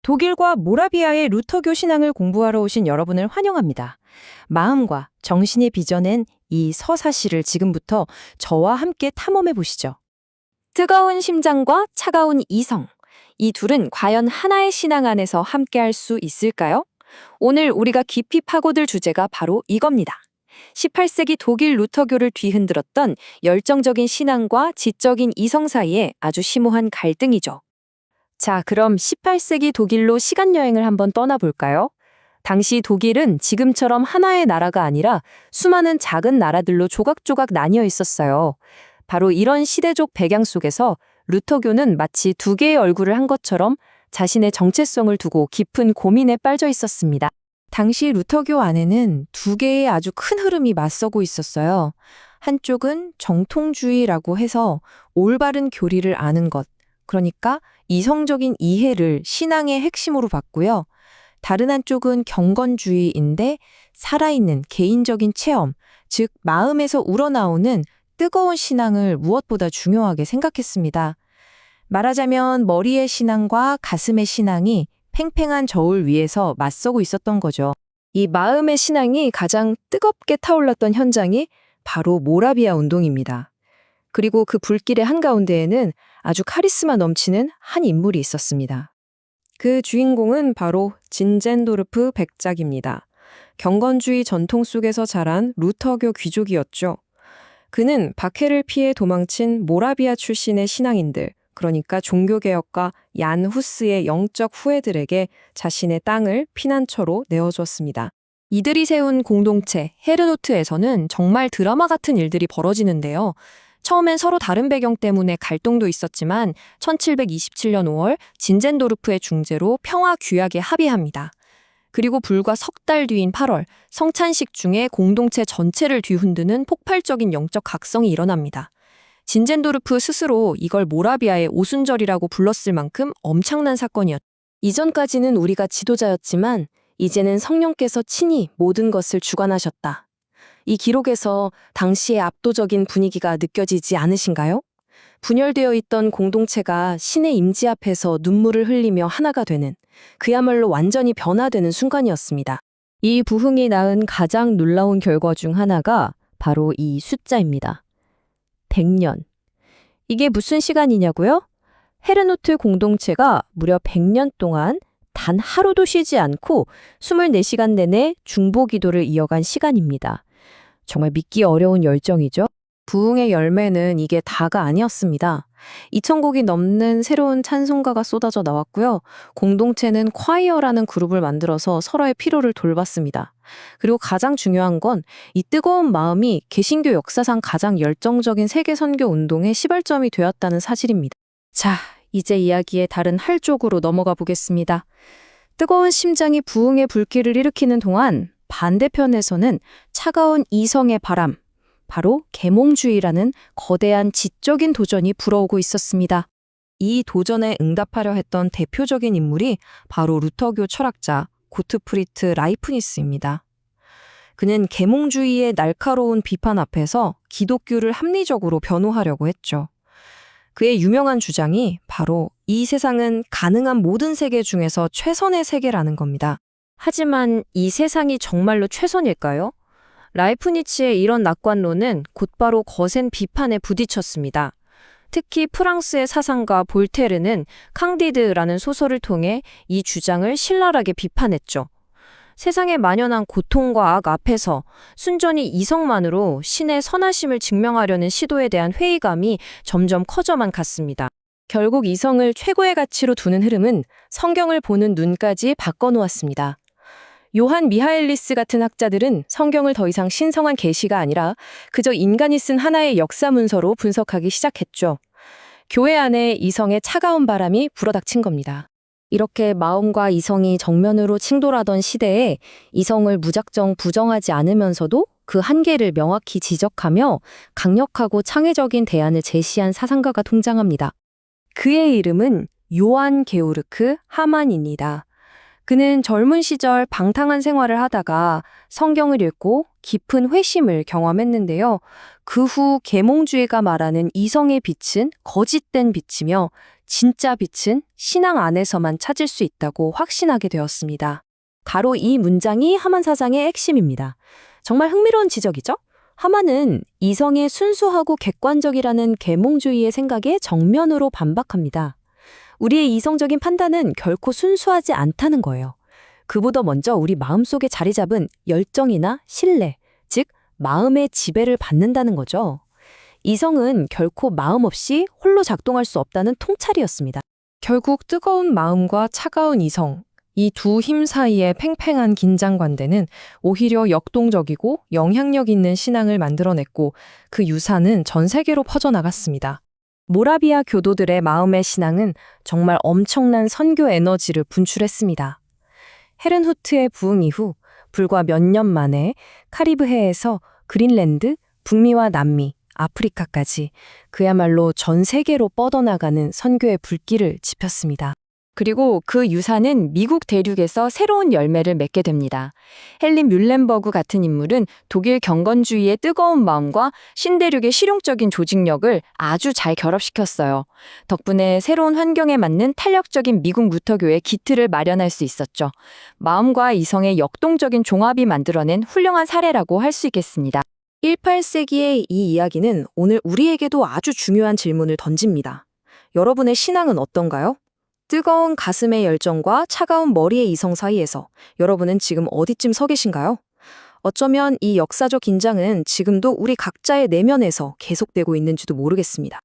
독일과 모라비아의 루터교 신앙을 공부하러 오신 여러분을 환영합니다. 마음과 정신이 빚어낸 이 서사시를 지금부터 저와 함께 탐험해 보시죠. 뜨거운 심장과 차가운 이성. 이 둘은 과연 하나의 신앙 안에서 함께할 수 있을까요? 오늘 우리가 깊이 파고들 주제가 바로 이겁니다. 18세기 독일 루터교를 뒤흔들었던 열정적인 신앙과 지적인 이성 사이에 아주 심오한 갈등이죠. 자, 그럼 18세기 독일로 시간여행을 한번 떠나볼까요? 당시 독일은 지금처럼 하나의 나라가 아니라 수많은 작은 나라들로 조각조각 나뉘어 있었어요. 바로 이런 시대적 배경 속에서 루터교는 마치 두 개의 얼굴을 한 것처럼 자신의 정체성을 두고 깊은 고민에 빠져 있었습니다. 당시 루터교 안에는 두 개의 아주 큰 흐름이 맞서고 있었어요. 한쪽은 정통주의라고 해서 올바른 교리를 아는 것, 그러니까 이성적인 이해를 신앙의 핵심으로 봤고요. 다른 한쪽은 경건주의인데 살아있는 개인적인 체험, 즉 마음에서 우러나오는 뜨거운 신앙을 무엇보다 중요하게 생각했습니다. 말하자면 머리의 신앙과 가슴의 신앙이 팽팽한 저울 위에서 맞서고 있었던 거죠. 이 마음의 신앙이 가장 뜨겁게 타올랐던 현장이 바로 모라비아 운동입니다. 그리고 그 불길의 한가운데에는 아주 카리스마 넘치는 한 인물이 있었습니다. 그 주인공은 바로 진젠도르프 백작입니다. 경건주의 전통 속에서 자란 루터교 귀족이었죠. 그는 박해를 피해 도망친 모라비아 출신의 신앙인들, 그러니까 종교개혁가 얀 후스의 영적 후예들에게 자신의 땅을 피난처로 내어주었습니다. 이들이 세운 공동체 헤르노트에서는 정말 드라마 같은 일들이 벌어지는데요. 처음엔 서로 다른 배경 때문에 갈등도 있었지만 1727년 5월 진젠도르프의 중재로 평화 규약에 합의합니다. 그리고 불과 석 달 뒤인 8월 성찬식 중에 공동체 전체를 뒤흔드는 폭발적인 영적 각성이 일어납니다. 진젠도르프 스스로 이걸 모라비아의 오순절이라고 불렀을 만큼 엄청난 사건이었죠. 이전까지는 우리가 지도자였지만 이제는 성령께서 친히 모든 것을 주관하셨다. 이 기록에서 당시의 압도적인 분위기가 느껴지지 않으신가요? 분열되어 있던 공동체가 신의 임재 앞에서 눈물을 흘리며 하나가 되는, 그야말로 완전히 변화되는 순간이었습니다. 이 부흥이 낳은 가장 놀라운 결과 중 하나가 바로 이 숫자입니다. 100년. 이게 무슨 시간이냐고요? 헤르노트 공동체가 무려 100년 동안 단 하루도 쉬지 않고 24시간 내내 중보 기도를 이어간 시간입니다. 정말 믿기 어려운 열정이죠. 부흥의 열매는 이게 다가 아니었습니다. 2,000곡이 넘는 새로운 찬송가가 쏟아져 나왔고요. 공동체는 콰이어라는 그룹을 만들어서 서로의 필요를 돌봤습니다. 그리고 가장 중요한 건 이 뜨거운 마음이 개신교 역사상 가장 열정적인 세계 선교 운동의 시발점이 되었다는 사실입니다. 자, 이제 이야기의 다른 할 쪽으로 넘어가 보겠습니다. 뜨거운 심장이 부흥의 불길을 일으키는 동안 반대편에서는 차가운 이성의 바람, 바로 계몽주의라는 거대한 지적인 도전이 불어오고 있었습니다. 이 도전에 응답하려 했던 대표적인 인물이 바로 루터교 철학자 고트프리트 라이프니스입니다. 그는 계몽주의의 날카로운 비판 앞에서 기독교를 합리적으로 변호하려고 했죠. 그의 유명한 주장이 바로 이 세상은 가능한 모든 세계 중에서 최선의 세계라는 겁니다. 하지만 이 세상이 정말로 최선일까요? 라이프니츠의 이런 낙관론은 곧바로 거센 비판에 부딪혔습니다. 특히 프랑스의 사상가 볼테르는 캉디드라는 소설을 통해 이 주장을 신랄하게 비판했죠. 세상에 만연한 고통과 악 앞에서 순전히 이성만으로 신의 선하심을 증명하려는 시도에 대한 회의감이 점점 커져만 갔습니다. 결국 이성을 최고의 가치로 두는 흐름은 성경을 보는 눈까지 바꿔놓았습니다. 요한 미하엘리스 같은 학자들은 성경을 더 이상 신성한 계시가 아니라 그저 인간이 쓴 하나의 역사 문서로 분석하기 시작했죠. 교회 안에 이성의 차가운 바람이 불어닥친 겁니다. 이렇게 마음과 이성이 정면으로 충돌하던 시대에 이성을 무작정 부정하지 않으면서도 그 한계를 명확히 지적하며 강력하고 창의적인 대안을 제시한 사상가가 등장합니다. 그의 이름은 요한 게오르크 하만입니다. 그는 젊은 시절 방탕한 생활을 하다가 성경을 읽고 깊은 회심을 경험했는데요. 그 후 계몽주의가 말하는 이성의 빛은 거짓된 빛이며 진짜 빛은 신앙 안에서만 찾을 수 있다고 확신하게 되었습니다. 바로 이 문장이 하만 사상의 핵심입니다. 정말 흥미로운 지적이죠? 하만은 이성의 순수하고 객관적이라는 계몽주의의 생각에 정면으로 반박합니다. 우리의 이성적인 판단은 결코 순수하지 않다는 거예요. 그보다 먼저 우리 마음속에 자리 잡은 열정이나 신뢰, 즉 마음의 지배를 받는다는 거죠. 이성은 결코 마음 없이 홀로 작동할 수 없다는 통찰이었습니다. 결국 뜨거운 마음과 차가운 이성, 이 두 힘 사이의 팽팽한 긴장 관대는 오히려 역동적이고 영향력 있는 신앙을 만들어냈고 그 유산은 전 세계로 퍼져나갔습니다. 모라비아 교도들의 마음의 신앙은 정말 엄청난 선교 에너지를 분출했습니다. 헤른후트의 부흥 이후 불과 몇 년 만에 카리브해에서 그린랜드, 북미와 남미, 아프리카까지 그야말로 전 세계로 뻗어나가는 선교의 불길을 지폈습니다. 그리고 그 유산은 미국 대륙에서 새로운 열매를 맺게 됩니다. 헬린 뮬렌버그 같은 인물은 독일 경건주의의 뜨거운 마음과 신대륙의 실용적인 조직력을 아주 잘 결합시켰어요. 덕분에 새로운 환경에 맞는 탄력적인 미국 루터교의 기틀을 마련할 수 있었죠. 마음과 이성의 역동적인 종합이 만들어낸 훌륭한 사례라고 할 수 있겠습니다. 18세기의 이 이야기는 오늘 우리에게도 아주 중요한 질문을 던집니다. 여러분의 신앙은 어떤가요? 뜨거운 가슴의 열정과 차가운 머리의 이성 사이에서 여러분은 지금 어디쯤 서 계신가요? 어쩌면 이 역사적 긴장은 지금도 우리 각자의 내면에서 계속되고 있는지도 모르겠습니다.